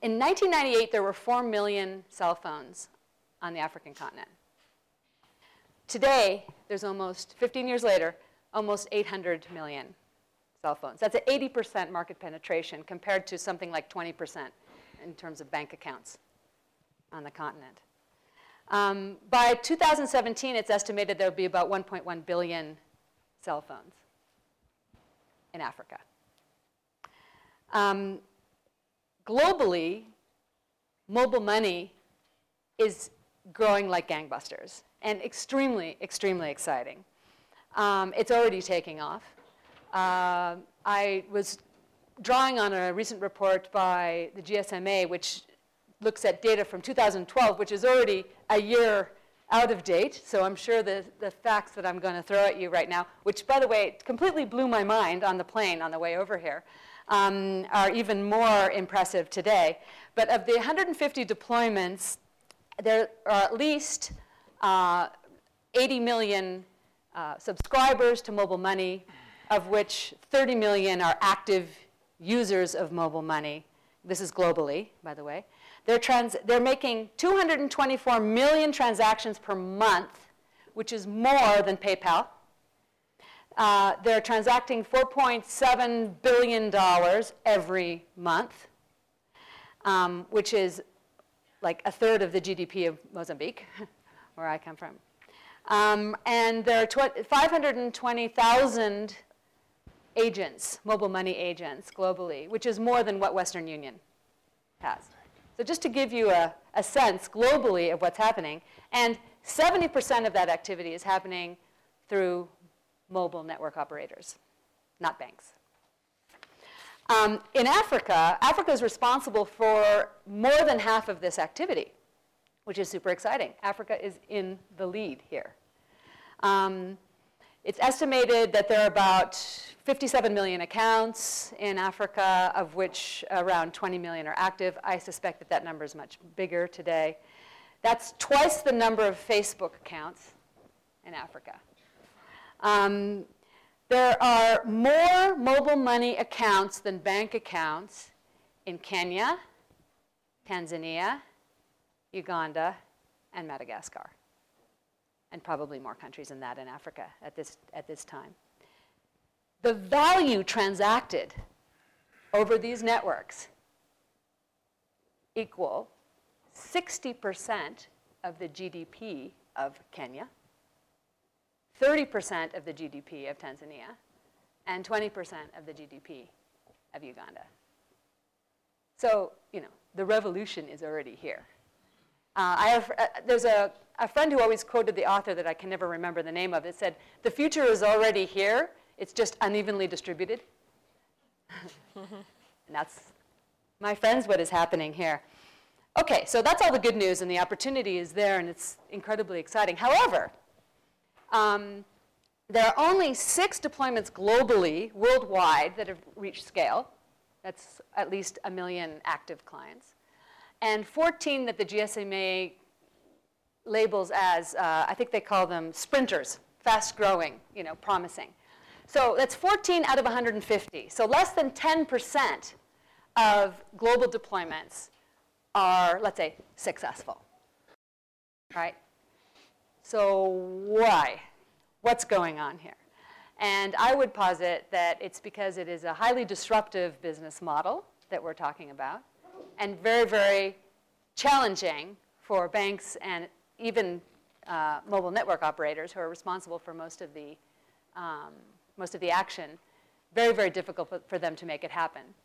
In 1998, there were 4 million cell phones on the African continent. Today, there's almost, 15 years later, almost 800 million cell phones. That's an 80% market penetration compared to something like 20% in terms of bank accounts on the continent. By 2017, it's estimated there will be about 1.1 billion cell phones in Africa. Globally, mobile money is growing like gangbusters and extremely, extremely exciting. It's already taking off. I was drawing on a recent report by the GSMA, which looks at data from 2012, which is already a year out of date. So I'm sure the facts that I'm going to throw at you right now, which, by the way, completely blew my mind on the plane on the way over here, are even more impressive today. But of the 150 deployments, there are at least 80 million subscribers to mobile money, of which 30 million are active users of mobile money. This is globally, by the way. They're making 224 million transactions per month, which is more than PayPal. They're transacting $4.7 billion every month, which is like a third of the GDP of Mozambique, where I come from. And there are 520,000 agents, mobile money agents globally, which is more than what Western Union has. So just to give you a sense globally of what's happening, and 70% of that activity is happening through mobile network operators, not banks. In Africa, Africa is responsible for more than half of this activity, which is super exciting. Africa is in the lead here. It's estimated that there are about 57 million accounts in Africa, of which around 20 million are active. I suspect that that number is much bigger today. That's twice the number of Facebook accounts in Africa. There are more mobile money accounts than bank accounts in Kenya, Tanzania, Uganda, and Madagascar, and probably more countries than that in Africa at this time. The value transacted over these networks equal 60% of the GDP of Kenya, 30% of the GDP of Tanzania, and 20% of the GDP of Uganda. So, you know, the revolution is already here. There's a friend who always quoted the author that I can never remember the name of. It said, "The future is already here. It's just unevenly distributed." And that's, my friends, what is happening here. OK, so that's all the good news, and the opportunity is there, and it's incredibly exciting. However, there are only 6 deployments globally, worldwide, that have reached scale. That's at least 1 million active clients. And 14 that the GSMA labels as, I think they call them sprinters, fast-growing, you know, promising. So that's 14 out of 150. So less than 10% of global deployments are, let's say, successful, right? So why? What's going on here? And I would posit that it's because it is a highly disruptive business model that we're talking about, and very, very challenging for banks and even mobile network operators who are responsible for most of the action. Very, very difficult for them to make it happen.